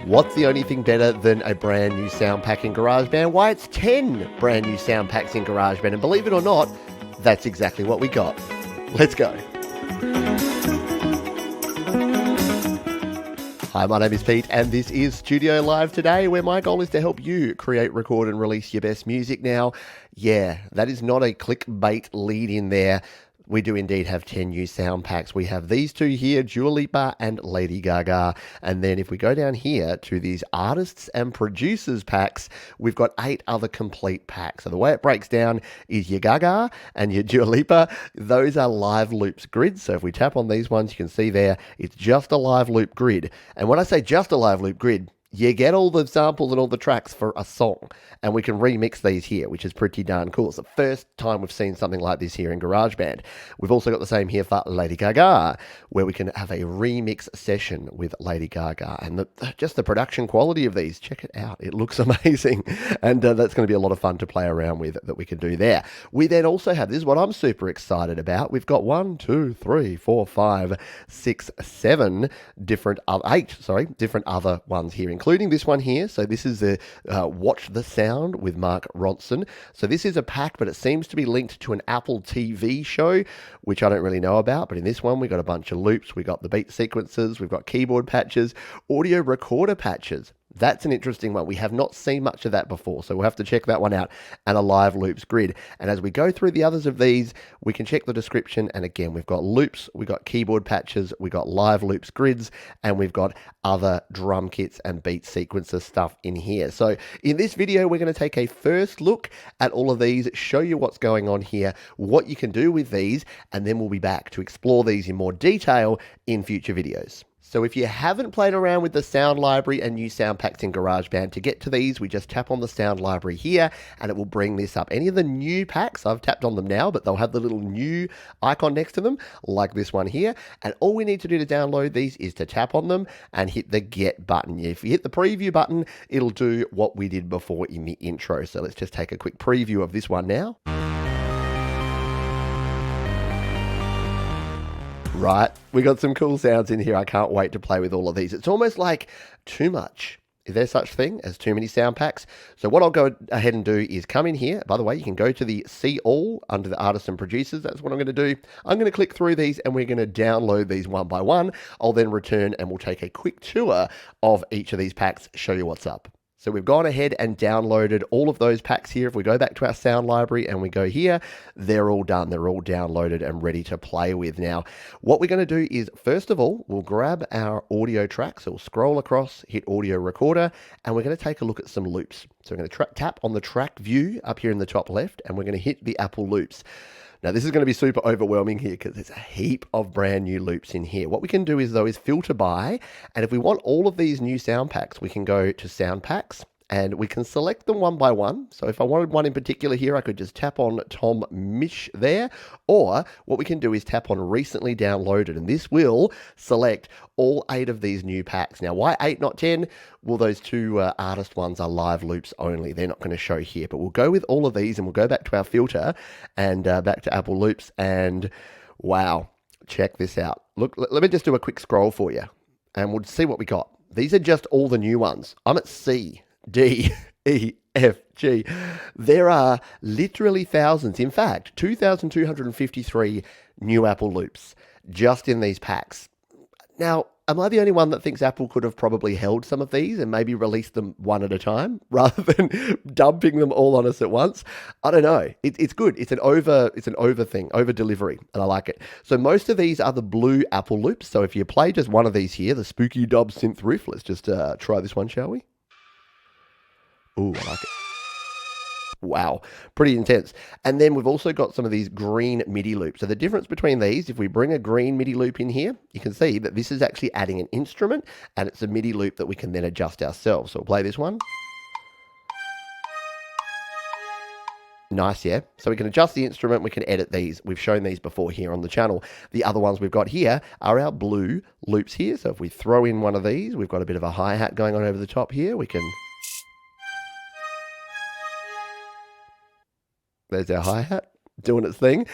What's the only thing better than a brand new sound pack in GarageBand? Why, it's 10 brand new sound packs in GarageBand. And believe it or not, that's exactly what we got. Let's go. Hi, my name is Pete, and this is Studio Live today, where my goal is to help you create, record, and release your best music. Now, yeah, that is not a clickbait lead in there. We do indeed have 10 new sound packs. We have these two here, Dua Lipa and Lady Gaga. And then if we go down here to these artists and producers packs, we've got 8 other complete packs. So the way it breaks down is your Gaga and your Dua Lipa. Those are live loops grids. So if we tap on these ones, you can see there, it's just a live loop grid. And when I say just a live loop grid, you get all the samples and all the tracks for a song, and we can remix these here, which is pretty darn cool. It's the first time we've seen something like this here in GarageBand. We've also got the same here for Lady Gaga, where we can have a remix session with Lady Gaga. And just the production quality of these, check it out. It looks amazing, and that's going to be a lot of fun to play around with that we can do there. We then also have, this is what I'm super excited about. We've got 8 different other ones here, including this one here. So this is the Watch the Sound with Mark Ronson. So this is a pack, but it seems to be linked to an Apple TV show, which I don't really know about. But in this one, we got a bunch of loops. We got the beat sequences. We've got keyboard patches, audio recorder patches. That's an interesting one. We have not seen much of that before, so we'll have to check that one out, and a live loops grid. And as we go through the others of these, we can check the description, and again, we've got loops, we've got keyboard patches, we've got live loops grids, and we've got other drum kits and beat sequencer stuff in here. So in this video, we're going to take a first look at all of these, show you what's going on here, what you can do with these, and then we'll be back to explore these in more detail in future videos. So if you haven't played around with the sound library and new sound packs in GarageBand, to get to these, we just tap on the sound library here and it will bring this up. Any of the new packs, I've tapped on them now, but they'll have the little new icon next to them, like this one here. And all we need to do to download these is to tap on them and hit the get button. If you hit the preview button, it'll do what we did before in the intro. So let's just take a quick preview of this one now. Right, we got some cool sounds in here. I can't wait to play with all of these. It's almost like too much. Is there such thing as too many sound packs? So what I'll go ahead and do is come in here. By the way, you can go to the See All under the Artists and Producers. That's what I'm going to do. I'm going to click through these and we're going to download these one by one. I'll then return and we'll take a quick tour of each of these packs, show you what's up. So we've gone ahead and downloaded all of those packs here. If we go back to our sound library and we go here, they're all done. They're all downloaded and ready to play with. Now, what we're going to do is, first of all, we'll grab our audio track. So we'll scroll across, hit audio recorder, and we're going to take a look at some loops. So we're going to tap on the track view up here in the top left, and we're going to hit the Apple loops. Now, this is going to be super overwhelming here because there's a heap of brand new loops in here. What we can do is, though, is filter by, and if we want all of these new sound packs, we can go to sound packs and we can select them one by one. So if I wanted one in particular here, I could just tap on Tom Misch there, or what we can do is tap on recently downloaded, and this will select all 8 of these new packs. Now, why 8, not 10? Well, those two artist ones are live loops only. They're not going to show here, but we'll go with all of these and we'll go back to our filter and back to Apple loops, and wow, check this out. Look, let me just do a quick scroll for you and we'll see what we got. These are just all the new ones. I'm at C, D, E, F, G. There are literally thousands. In fact, 2,253 new Apple loops just in these packs. Now, am I the only one that thinks Apple could have probably held some of these and maybe released them one at a time rather than dumping them all on us at once? I don't know. It's good. It's an over thing, over delivery, and I like it. So most of these are the blue Apple loops. So if you play just one of these here, the Spooky Dub synth riff, let's just try this one, shall we? Ooh, I like it. Wow, pretty intense. And then we've also got some of these green MIDI loops. So the difference between these, if we bring a green MIDI loop in here, you can see that this is actually adding an instrument, and it's a MIDI loop that we can then adjust ourselves. So we'll play this one. Nice, yeah? So we can adjust the instrument, we can edit these. We've shown these before here on the channel. The other ones we've got here are our blue loops here. So if we throw in one of these, we've got a bit of a hi-hat going on over the top here. We can... There's our hi-hat doing its thing.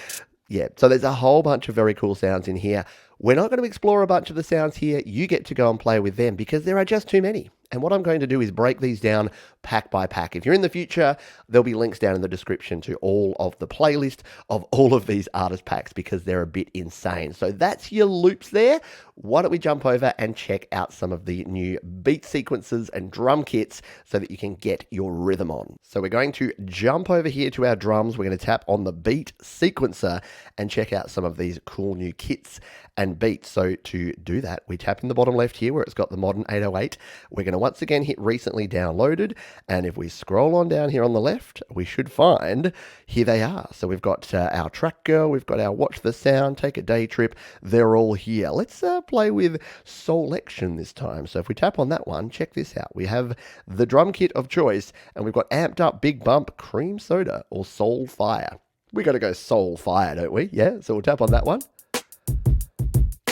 Yeah, so there's a whole bunch of very cool sounds in here. We're not going to explore a bunch of the sounds here. You get to go and play with them because there are just too many. And what I'm going to do is break these down pack by pack. If you're in the future, there'll be links down in the description to all of the playlist of all of these artist packs because they're a bit insane. So that's your loops there. Why don't we jump over and check out some of the new beat sequences and drum kits so that you can get your rhythm on. So we're going to jump over here to our drums. We're going to tap on the beat sequencer and check out some of these cool new kits and beats. So to do that, we tap in the bottom left here where it's got the modern 808. We're going to once again hit recently downloaded. And if we scroll on down here on the left, we should find, here they are. So we've got our track girl, we've got our watch the sound, take a day trip. They're all here. Let's play with Soulection this time. So if we tap on that one, check this out. We have the drum kit of choice and we've got amped up big bump, cream soda or soul fire. We got to go soul fire, don't we? Yeah. So we'll tap on that one.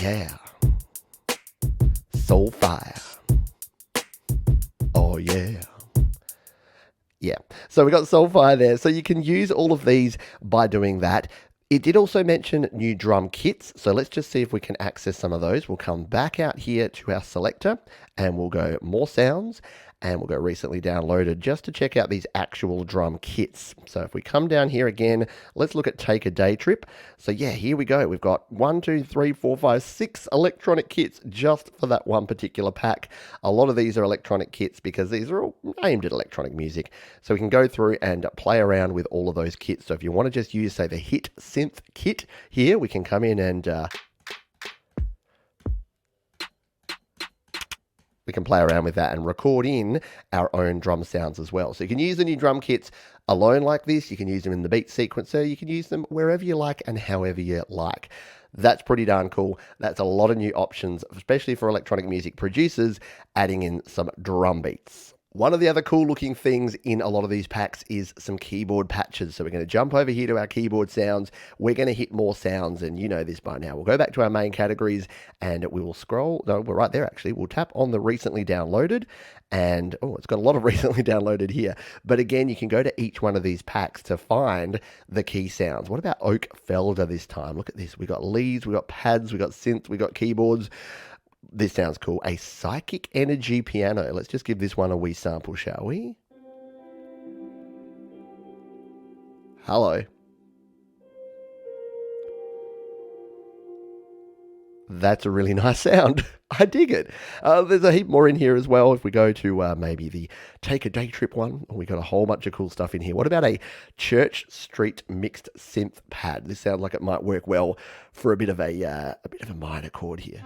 Yeah. Soul fire. Oh, yeah. Yeah. So we got soul fire there. So you can use all of these by doing that. It did also mention new drum kits. So let's just see if we can access some of those. We'll come back out here to our selector and we'll go more sounds and we'll go recently downloaded just to check out these actual drum kits. So if we come down here again, let's look at Take a Day Trip. So yeah, here we go. We've got 1, 2, 3, 4, 5, 6 electronic kits just for that one particular pack. A lot of these are electronic kits because these are all aimed at electronic music. So we can go through and play around with all of those kits. So if you want to just use, say, the Hit Synth kit here, we can come in and we can play around with that and record in our own drum sounds as well. So you can use the new drum kits alone like this. You can use them in the beat sequencer. You can use them wherever you like and however you like. That's pretty darn cool. That's a lot of new options, especially for electronic music producers, adding in some drum beats. One of the other cool looking things in a lot of these packs is some keyboard patches. So we're going to jump over here to our keyboard sounds. We're going to hit more sounds, and you know this by now. We'll go back to our main categories and we will scroll. No, we're right there actually. We'll tap on the recently downloaded and, oh, it's got a lot of recently downloaded here. But again, you can go to each one of these packs to find the key sounds. What about Oak Felder this time? Look at this. We got leads, we got pads, we got synth, we got keyboards. This sounds cool. A Psychic Energy piano. Let's just give this one a wee sample, shall we? Hello. That's a really nice sound. I dig it. There's a heap more in here as well. If we go to maybe the Take a Day Trip one, we got a whole bunch of cool stuff in here. What about a Church Street mixed synth pad? This sounds like it might work well for a bit of a minor chord here.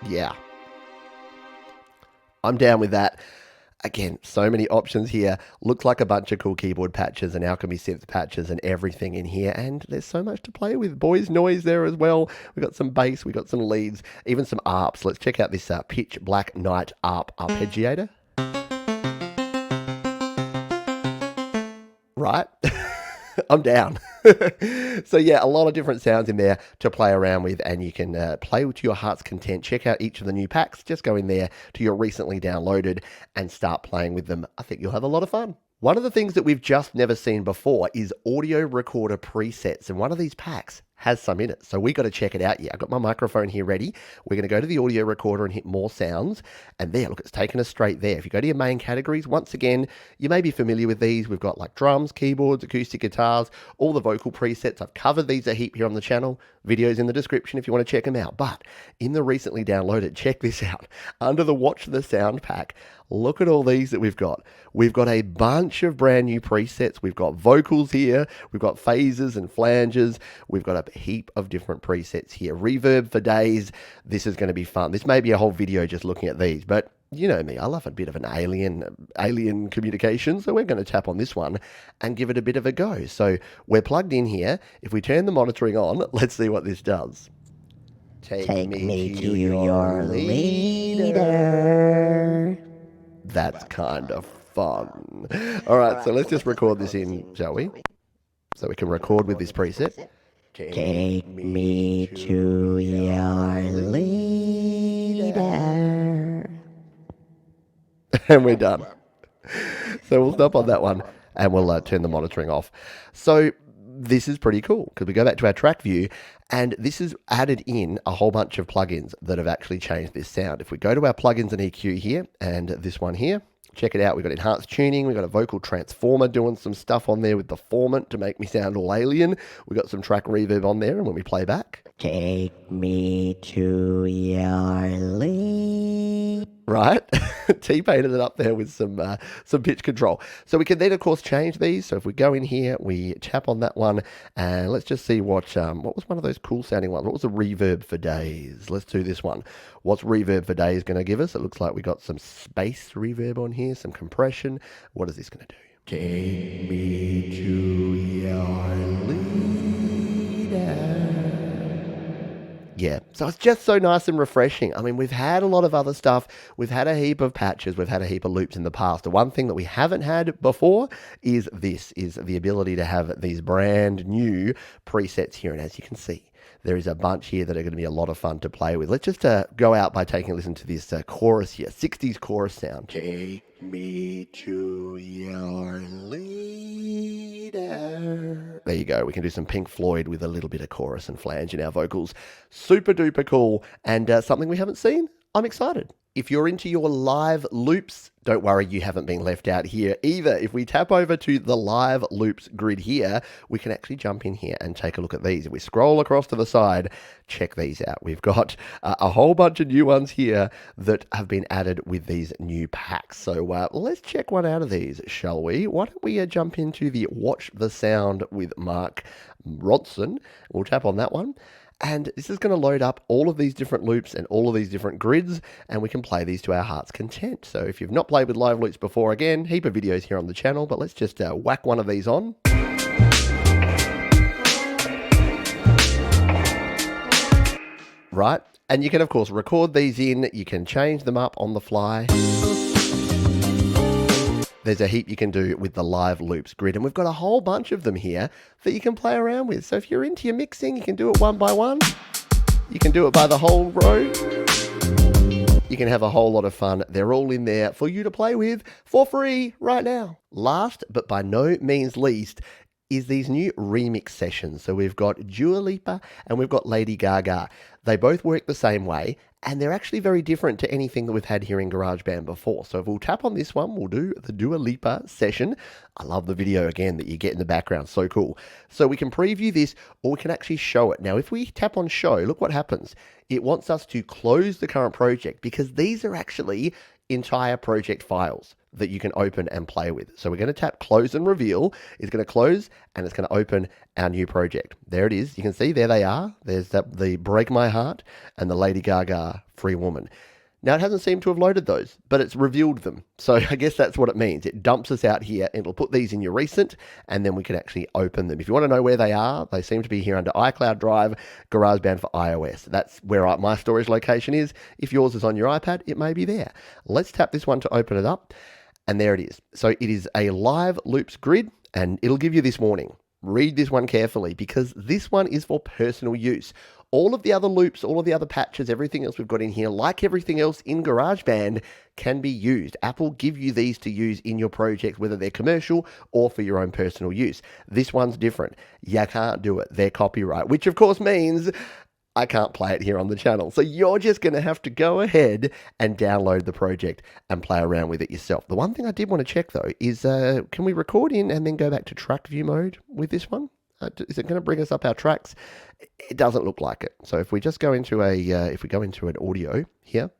Yeah, I'm down with that. Again, so many options here. Looks like a bunch of cool keyboard patches and Alchemy synth patches and everything in here. And there's so much to play with. Boys noise there as well. We got some bass, we got some leads, even some arps. Let's check out this Pitch Black Night Arp arpeggiator. Right? I'm down. So yeah, a lot of different sounds in there to play around with, and you can play to your heart's content. Check out each of the new packs. Just go in there to your recently downloaded and start playing with them. I think you'll have a lot of fun. One of the things that we've just never seen before is audio recorder presets, and one of these packs has some in it. So we got to check it out. Yeah, I've got my microphone here ready. We're going to go to the audio recorder and hit more sounds. And there, look, it's taken us straight there. If you go to your main categories, once again, you may be familiar with these. We've got like drums, keyboards, acoustic guitars, all the vocal presets. I've covered these a heap here on the channel. Videos in the description if you want to check them out. But in the recently downloaded, check this out. Under the Watch the Sound pack, look at all these that we've got. We've got a bunch of brand new presets. We've got vocals here. We've got phases and flanges. We've got a heap of different presets here. Reverb for days. This is going to be fun. This may be a whole video just looking at these, but you know me, I love a bit of an alien communication, so we're going to tap on this one and give it a bit of a go. So we're plugged in here. If we turn the monitoring on, let's see what this does. Take me to your leader. That's kind of fun. All right, so let's just record this in, shall we? So we can record with this preset. Take me to your leader. And we're done. So we'll stop on that one and we'll turn the monitoring off. So this is pretty cool because we go back to our track view and this has added in a whole bunch of plugins that have actually changed this sound. If we go to our plugins and EQ here and this one here, check it out. We've got enhanced tuning. We've got a vocal transformer doing some stuff on there with the formant to make me sound all alien. We've got some track reverb on there, and when we play back, take me to your lead. Right? T-painted it up there with some pitch control. So we can then, of course, change these. So if we go in here, we tap on that one, and let's just see what was one of those cool sounding ones. What was the reverb for days? Let's do this one. What's reverb for days going to give us? It looks like we got some space reverb on here, some compression. What is this going to do? Take me to your leader. Yeah, so it's just so nice and refreshing. I mean, we've had a lot of other stuff. We've had a heap of patches. We've had a heap of loops in the past. The one thing that we haven't had before is the ability to have these brand new presets here. And as you can see, there is a bunch here that are going to be a lot of fun to play with. Let's just go out by taking a listen to this chorus here, 60s chorus sound. Take me to your leader. There you go. We can do some Pink Floyd with a little bit of chorus and flange in our vocals. Super duper cool, and something we haven't seen. I'm excited. If you're into your live loops, don't worry, you haven't been left out here either. If we tap over to the live loops grid here, we can actually jump in here and take a look at these. If we scroll across to the side, check these out. We've got a whole bunch of new ones here that have been added with these new packs. So let's check one out of these, shall we? Why don't we jump into the Watch the Sound with Mark Rodson. We'll tap on that one. And this is going to load up all of these different loops and all of these different grids, and we can play these to our heart's content. So if you've not played with live loops before, again, heap of videos here on the channel, but let's just whack one of these on. Right, and you can, of course, record these in. You can change them up on the fly. There's a heap you can do with the live loops grid, and we've got a whole bunch of them here that you can play around with. So if you're into your mixing, you can do it one by one. You can do it by the whole row. You can have a whole lot of fun. They're all in there for you to play with for free right now. Last, but by no means least, is these new remix sessions. So we've got Dua Lipa and we've got Lady Gaga. They both work the same way, and they're actually very different to anything that we've had here in GarageBand before. So if we'll tap on this one, we'll do the Dua Lipa session. I love the video, again, that you get in the background. So cool. So we can preview this, or we can actually show it. Now, if we tap on show, look what happens. It wants us to close the current project because these are actually entire project files that you can open and play with. So we're going to tap close and reveal. It's going to close and it's going to open our new project. There it is. You can see there they are. There's the Break My Heart and the Lady Gaga Free Woman. Now, it hasn't seemed to have loaded those, but it's revealed them. So I guess that's what it means. It dumps us out here. It'll put these in your recent, and then we can actually open them. If you want to know where they are, they seem to be here under iCloud Drive, GarageBand for iOS. That's where my storage location is. If yours is on your iPad, it may be there. Let's tap this one to open it up, and there it is. So it is a live loops grid, and it'll give you this warning. Read this one carefully because this one is for personal use. All of the other loops, all of the other patches, everything else we've got in here, like everything else in GarageBand, can be used. Apple give you these to use in your project, whether they're commercial or for your own personal use. This one's different. You can't do it. They're copyright, which of course means I can't play it here on the channel. So you're just going to have to go ahead and download the project and play around with it yourself. The one thing I did want to check though is, can we record in and then go back to track view mode with this one? Is it going to bring us up our tracks? It doesn't look like it. So if we just go into if we go into an audio here,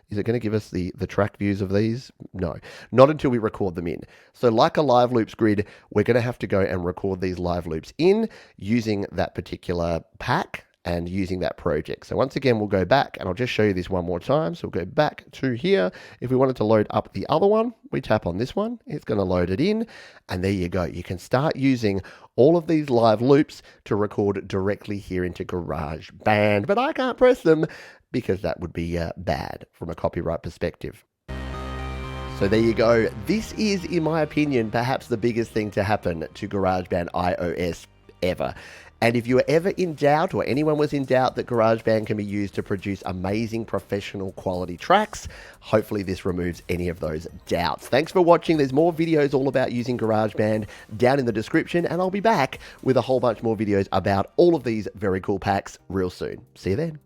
is it going to give us the track views of these? No, not until we record them in. So like a live loops grid, we're going to have to go and record these live loops in using that particular pack and using that project. So once again, we'll go back and I'll just show you this one more time. So we'll go back to here. If we wanted to load up the other one, we tap on this one. It's going to load it in. And there you go. You can start using all of these live loops to record directly here into GarageBand. But I can't press them because that would be bad from a copyright perspective. So there you go. This is, in my opinion, perhaps the biggest thing to happen to GarageBand iOS ever. And if you were ever in doubt, or anyone was in doubt that GarageBand can be used to produce amazing professional quality tracks, hopefully this removes any of those doubts. Thanks for watching. There's more videos all about using GarageBand down in the description, and I'll be back with a whole bunch more videos about all of these very cool packs real soon. See you then.